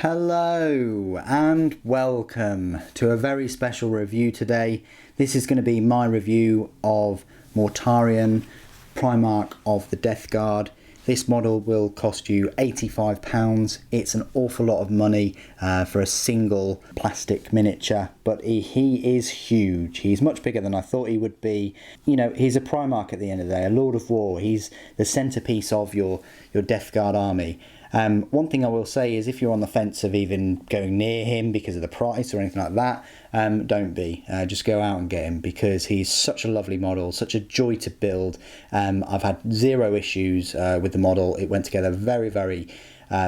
Hello and welcome to a very special review today. This is going to be my review of Mortarion, Primarch of the Death Guard. This model will cost you £85. It's an awful lot of money for a single plastic miniature, but he is huge. He's much bigger than I thought he would be. You know, he's a Primarch at the end of the day, a Lord of War. He's the centerpiece of your Death Guard army. One thing I will say is if you're on the fence of even going near him because of the price or anything like that, don't be. Just go out and get him because he's such a lovely model, such a joy to build. I've had zero issues with the model. It went together very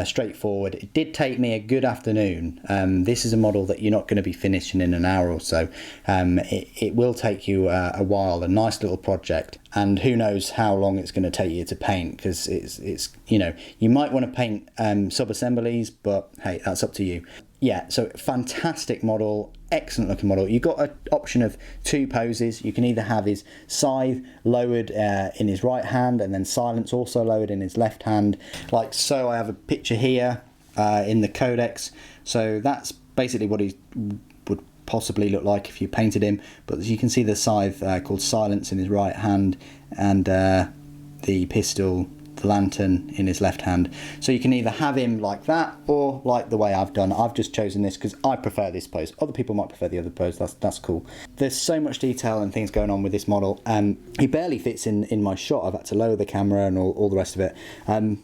straightforward. It did take me a good afternoon. This is a model that you're not going to be finishing in an hour or so. It will take you a while, a nice little project, and who knows how long it's going to take you to paint, because it's you know, you might want to paint sub-assemblies, but hey, that's up to you. Yeah, so fantastic model, excellent looking model. You've got an option of two poses. You can either have his scythe lowered in his right hand and then silence also lowered in his left hand, like so. I have a picture here in the codex, so that's basically what he would possibly look like if you painted him. But as you can see, the scythe called silence in his right hand, and the pistol, the lantern, in his left hand. So you can either have him like that or like the way I've done. I've just chosen this because I prefer this pose. Other people might prefer the other pose. That's cool. There's so much detail and things going on with this model. He barely fits in my shot. I've had to lower the camera and all the rest of it.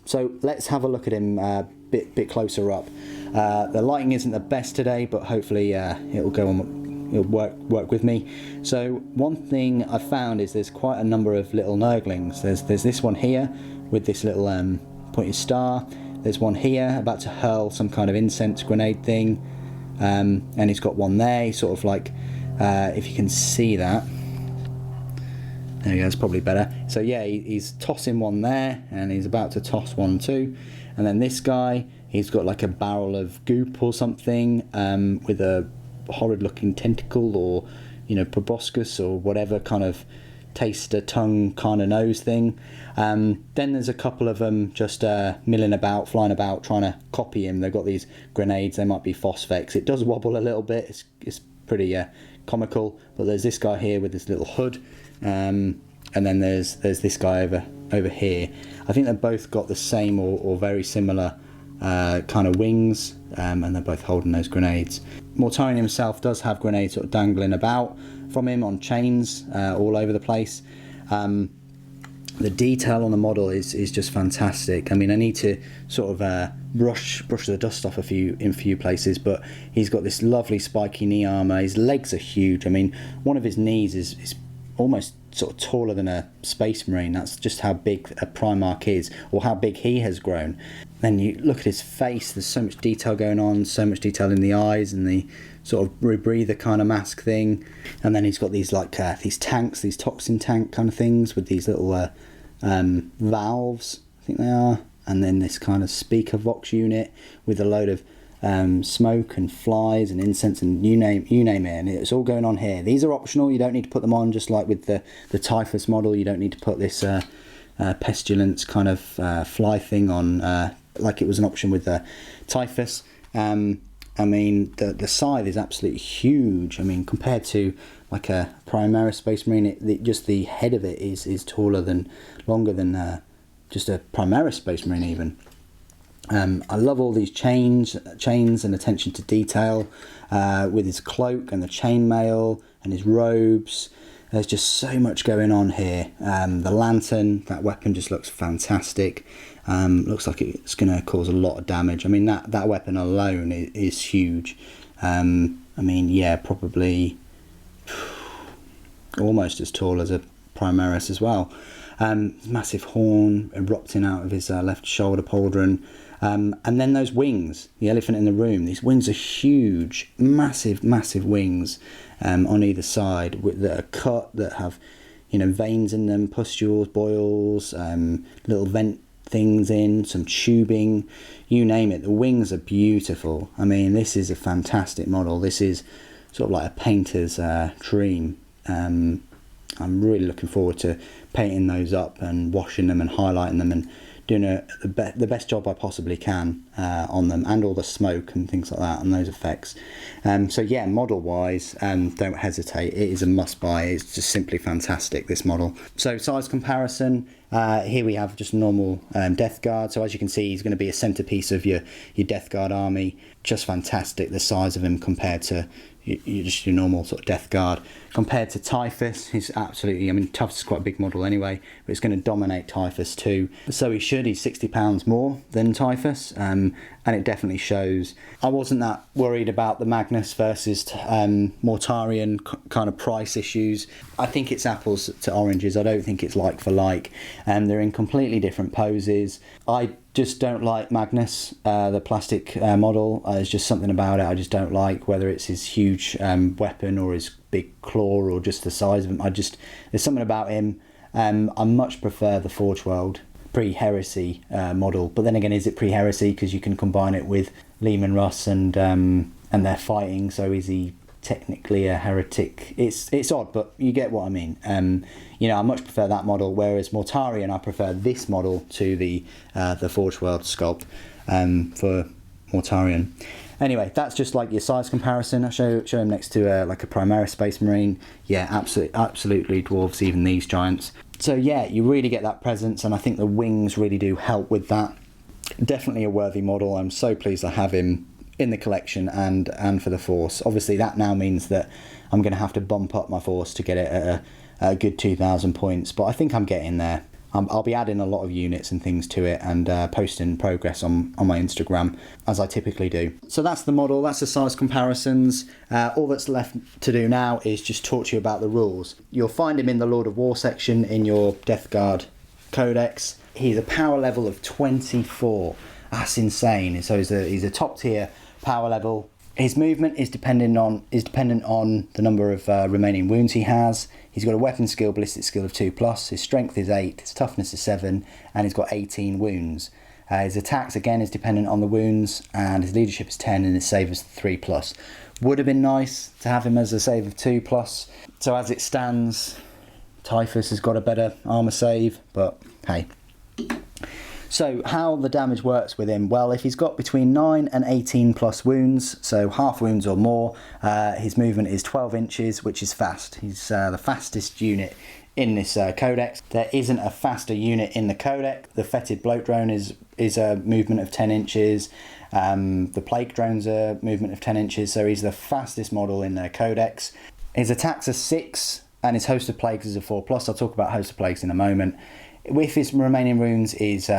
So let's have a look at him a bit closer up. The lighting isn't the best today, but hopefully it'll go on. It'll work with me. So one thing I found is there's quite a number of little nurglings. There's this one here with this little pointed star. There's one here about to hurl some kind of incense grenade thing, and he's got one there. He's sort of like, if you can see that, there you go, that's probably better. So yeah, he's tossing one there, and he's about to toss one too. And then this guy, he's got like a barrel of goop or something, with a horrid looking tentacle, or you know, proboscis or whatever kind of taster tongue kind of nose thing. Then there's a couple of them just milling about, flying about, trying to copy him. They've got these grenades. They might be phosphex. It does wobble a little bit. It's pretty comical. But there's this guy here with this little hood, and then there's this guy over here. I think they've both got the same or very similar kind of wings, and they're both holding those grenades. Mortarion himself does have grenades sort of dangling about from him on chains all over the place. The detail on the model is just fantastic. I mean, I need to sort of brush the dust off in a few places, but he's got this lovely spiky knee armour. His legs are huge. I mean, one of his knees is almost sort of taller than a space marine. That's just how big a Primarch is, or how big he has grown. Then you look at his face, there's so much detail going on, so much detail in the eyes and the sort of rebreather kind of mask thing. And then he's got these like these tanks, these toxin tank kind of things with these little valves, I think they are. And then this kind of speaker vox unit with a load of smoke and flies and incense and you name it, and it's all going on here. These are optional. You don't need to put them on, just like with the typhus model. You don't need to put this pestilence kind of fly thing on, like it was an option with the typhus. I mean, the scythe is absolutely huge. I mean, compared to like a Primaris Space Marine, just the head of it is longer than just a Primaris Space Marine even. I love all these chains and attention to detail with his cloak and the chainmail and his robes. There's just so much going on here. The lantern, that weapon just looks fantastic. Looks like it's going to cause a lot of damage. I mean, that weapon alone is huge. I mean, yeah, probably almost as tall as a Primaris as well. Massive horn erupting out of his left shoulder pauldron. And then those wings, the elephant in the room. These wings are huge, massive wings on either side that are cut, that have, you know, veins in them, pustules, boils, little vent things in, some tubing, you name it. The wings are beautiful. I mean, this is a fantastic model. This is sort of like a painter's dream. I'm really looking forward to painting those up and washing them and highlighting them and doing the best job I possibly can on them, and all the smoke and things like that and those effects. So yeah, model wise, don't hesitate, it is a must buy. It's just simply fantastic, this model. So size comparison, here we have just normal Death Guard. So as you can see, he's going to be a centerpiece of your Death Guard army. Just fantastic, the size of him compared to just your normal sort of Death Guard. Compared to Typhus, he's absolutely, I mean, Typhus is quite a big model anyway, but it's going to dominate Typhus too. So he should, he's £60 more than Typhus, and it definitely shows. I wasn't that worried about the Magnus versus Mortarion kind of price issues. I think it's apples to oranges. I don't think it's like for like. They're in completely different poses. I just don't like Magnus, the plastic model. There's just something about it I just don't like, whether it's his huge weapon or his big claw or just the size of him. There's something about him. I much prefer the Forge World pre-heresy model, but then again, is it pre-heresy because you can combine it with Lehman Russ and they're fighting, so is he technically a heretic? It's odd, but you get what I mean. I much prefer that model, whereas Mortarion, I prefer this model to the Forge World sculpt for Mortarion. Anyway, that's just like your size comparison. I'll show him next to like a Primaris Space Marine. Yeah, absolutely dwarfs even these giants. So yeah, you really get that presence, and I think the wings really do help with that. Definitely a worthy model. I'm so pleased I have him in the collection and for the Force. Obviously that now means that I'm going to have to bump up my Force to get it at a good 2,000 points, but I think I'm getting there. I'll be adding a lot of units and things to it and posting progress on my Instagram, as I typically do. So that's the model, that's the size comparisons. All that's left to do now is just talk to you about the rules. You'll find him in the Lord of War section in your Death Guard Codex. He's a power level of 24. That's insane. So he's a top tier power level. His movement is dependent on the number of remaining wounds he has. He's got a weapon skill, ballistic skill of 2+. His strength is 8, his toughness is 7, and he's got 18 wounds. His attacks again is dependent on the wounds, and his leadership is 10, and his save is 3+. Would have been nice to have him as a save of 2+. So as it stands, Typhus has got a better armor save, but hey. So how the damage works with him, well, if he's got between 9 and 18 plus wounds, so half wounds or more, his movement is 12 inches, which is fast. He's the fastest unit in this codex. There isn't a faster unit in the codex. The Fetid Bloat Drone is a movement of 10 inches. The Plague Drone's a movement of 10 inches, so he's the fastest model in the codex. His attacks are 6, and his Host of Plagues is a 4+. I'll talk about Host of Plagues in a moment. If his remaining wounds is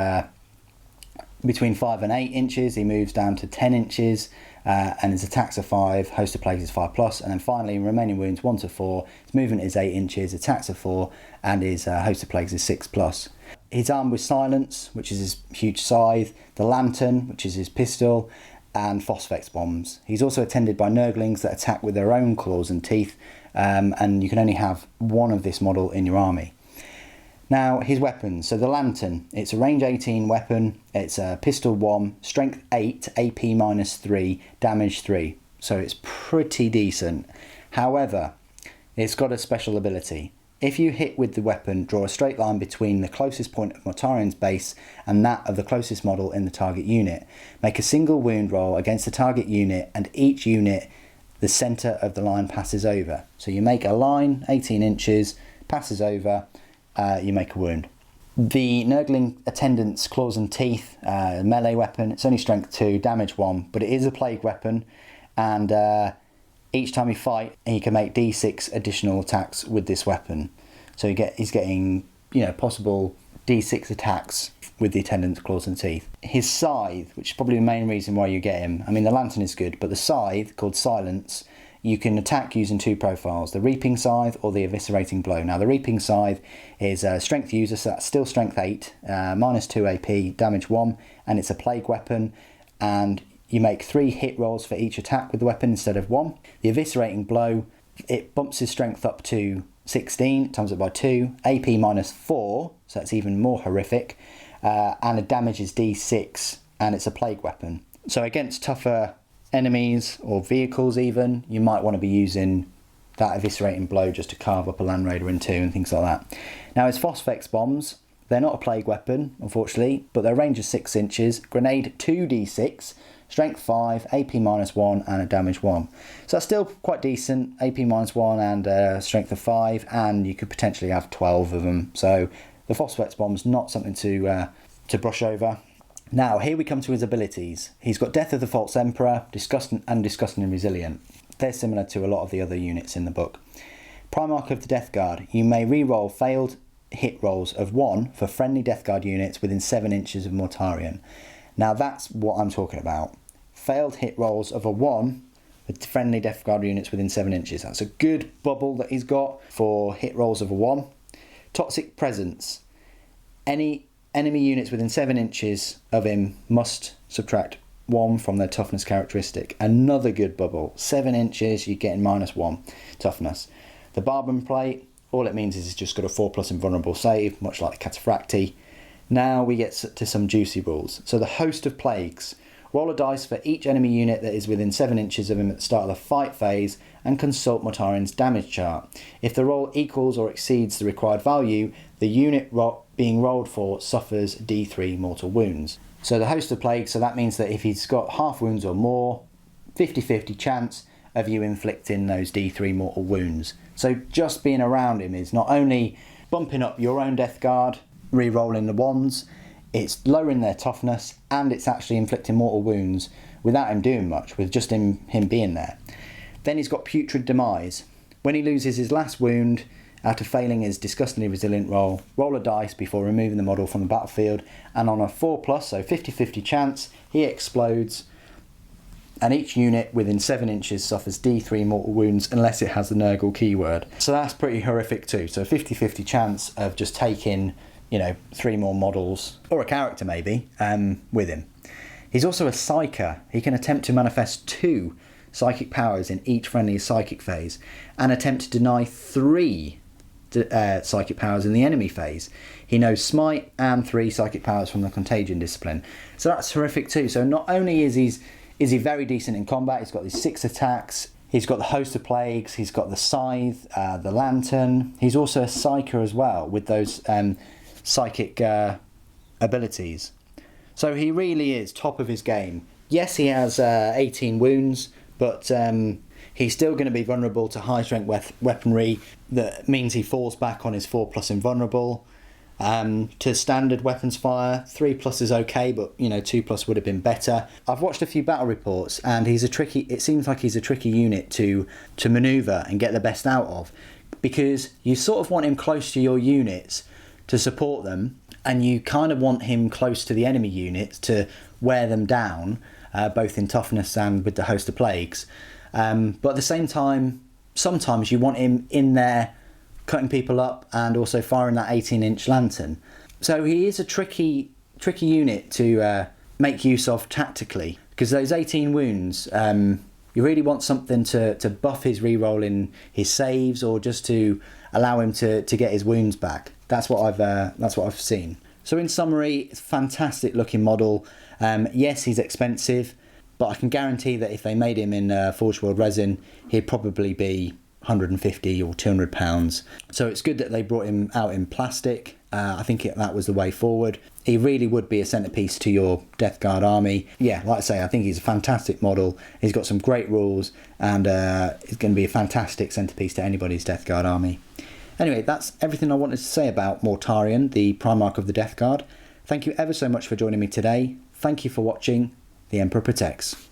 between 5 and 8 inches, he moves down to 10 inches, and his attacks are 5, Host of Plagues is 5+, and then finally remaining wounds 1 to 4, his movement is 8 inches, attacks are 4, and his Host of Plagues is 6+. He's armed with Silence, which is his huge scythe, the Lantern, which is his pistol, and Phosphex bombs. He's also attended by Nurglings that attack with their own claws and teeth, and you can only have one of this model in your army. Now, his weapons. So the Lantern, it's a range 18 weapon. It's a pistol 1, strength 8, AP -3, damage 3. So it's pretty decent. However, it's got a special ability. If you hit with the weapon, draw a straight line between the closest point of Mortarion's base and that of the closest model in the target unit. Make a single wound roll against the target unit, and each unit, the centre of the line passes over. So you make a line, 18 inches, passes over, you make a wound. The Nurgling Attendant's Claws and Teeth, melee weapon, it's only strength 2, damage 1, but it is a plague weapon, and each time you fight, he can make D6 additional attacks with this weapon. So he's getting, possible D6 attacks with the Attendant's Claws and Teeth. His Scythe, which is probably the main reason why you get him. I mean, the Lantern is good, but the Scythe, called Silence, you can attack using 2 profiles, the Reaping Scythe or the Eviscerating Blow. Now, the Reaping Scythe is a strength user, so that's still strength 8, -2 AP, damage 1, and it's a plague weapon, and you make 3 hit rolls for each attack with the weapon instead of 1. The Eviscerating Blow, it bumps his strength up to 16, times it by 2, AP -4, so that's even more horrific, and the damage is D6, and it's a plague weapon. So against tougher enemies or vehicles even, you might want to be using that Eviscerating Blow just to carve up a Land Raider in 2 and things like that. Now his Phosphex bombs, They're not a plague weapon, unfortunately, but their range is 6 inches, grenade 2d6, strength 5, AP -1 and a damage 1. So that's still quite decent, AP -1 and a strength of 5, and you could potentially have 12 of them. So the Phosphex bomb's not something to brush over. Now here we come to his abilities. He's got Death of the False Emperor, Disgustingly Resilient. They're similar to a lot of the other units in the book. Primarch of the Death Guard. You may re-roll failed hit rolls of 1 for friendly Death Guard units within 7 inches of Mortarion. Now that's what I'm talking about. Failed hit rolls of a 1 with friendly Death Guard units within 7 inches. That's a good bubble that he's got for hit rolls of a 1. Toxic Presence. Any enemy units within 7 inches of him must subtract 1 from their toughness characteristic. Another good bubble. 7 inches, you're getting -1 toughness. The Barbon Plate, all it means is it's just got a 4+ invulnerable save, much like the Cataphracti. Now we get to some juicy rules. So the Host of Plagues. Roll a dice for each enemy unit that is within 7 inches of him at the start of the fight phase and consult Mortarion's damage chart. If the roll equals or exceeds the required value, the unit being rolled for suffers D3 mortal wounds. So the Host of Plagues, so that means that if he's got half wounds or more, 50-50 chance of you inflicting those D3 mortal wounds. So just being around him is not only bumping up your own Death Guard, re-rolling the ones, it's lowering their toughness, and it's actually inflicting mortal wounds without him doing much, with just him being there. Then he's got Putrid Demise. When he loses his last wound, after failing his Disgustingly Resilient roll, roll a dice before removing the model from the battlefield, and on a 4+, so 50-50 chance, he explodes, and each unit within 7 inches suffers D3 mortal wounds unless it has the Nurgle keyword. So that's pretty horrific too. So 50-50 chance of just taking, 3 more models, or a character maybe, with him. He's also a Psyker. He can attempt to manifest 2 psychic powers in each friendly psychic phase, and attempt to deny 3 psychic powers in the enemy phase. He knows Smite and 3 psychic powers from the Contagion discipline. So that's horrific too. So not only is he very decent in combat, he's got these 6 attacks, he's got the Host of Plagues, he's got the Scythe, the Lantern. He's also a Psyker as well, with those psychic abilities. So he really is top of his game. Yes, he has 18 wounds, but he's still going to be vulnerable to high strength weaponry. That means he falls back on his 4+ invulnerable. To standard weapons fire, 3+ is okay, but 2+ would have been better. I've watched a few battle reports, and it seems like he's a tricky unit to maneuver and get the best out of, because you sort of want him close to your units to support them, and you kind of want him close to the enemy units to wear them down, both in toughness and with the Host of Plagues. But at the same time, sometimes you want him in there cutting people up and also firing that 18-inch lantern. So he is a tricky unit to make use of tactically, because those 18 wounds, you really want something to buff his reroll in his saves, or just to allow him to get his wounds back. That's what I've seen. So in summary, it's a fantastic looking model. Yes, he's expensive, but I can guarantee that if they made him in Forge World resin, he'd probably be 150 or 200 pounds. So it's good that they brought him out in plastic. I think that was the way forward. He really would be a centerpiece to your Death Guard army. Yeah, like I say, I think he's a fantastic model. He's got some great rules, and he's going to be a fantastic centerpiece to anybody's Death Guard army. Anyway, that's everything I wanted to say about Mortarion, the Primarch of the Death Guard. Thank you ever so much for joining me today. Thank you for watching. The Emperor Protects.